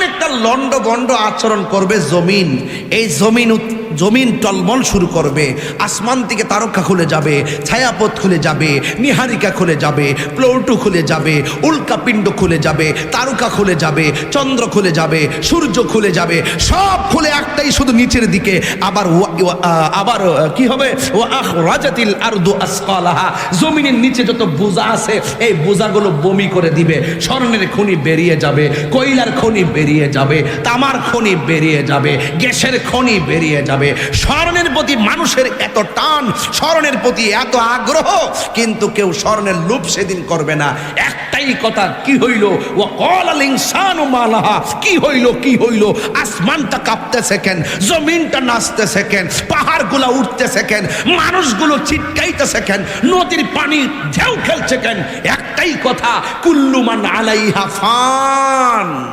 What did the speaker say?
একটা লন্ড বন্ড আচরণ করবে জমিন। এই জমিন টলমল শুরু করবে, আসমান থেকে তারকা খুলে যাবে, ছায়াপথ খুলে যাবে, নিহারিকা খুলে যাবে, প্লুটো খুলে যাবে, উল্কাপিণ্ড খুলে যাবে, তারকা খুলে যাবে, চন্দ্র খুলে যাবে, সূর্য খুলে যাবে, সব খুলে একটাই শুধু নিচের দিকে। আবার কি হবে? ও আখরাজাতিল আরদু আসকালাহা, জমিনের নিচে যত বোঝা আছে এই বোঝাগুলো বমি করে দিবে। স্বর্ণের খনি বেরিয়ে যাবে, কয়লার খনি বেরিয়ে যাবে, তামার খনি বেরিয়ে যাবে, গ্যাসের খনি বেরিয়ে যাবে। স্বর্ণের প্রতি মানুষের এত টান, স্বর্ণের প্রতি এত আগ্রহ, কিন্তু কেউ স্বর্ণের লোভ সেদিন করবে না। একটাই কথা, কি হইল? ওয়াকালাল ইনসানু মা লাহা, কি হইল? কি হইল? আসমানটা কাঁপতেছে কেন, জমিনটা নাচতেছে কেন, পাহাড়গুলো উঠতেছে কেন, মানুষগুলো চিৎকাইতেছে কেন, নদীর পানি ঢেউ খেলছে কেন? একটাই কথা, কুল্লু মান আলাইহা ফান।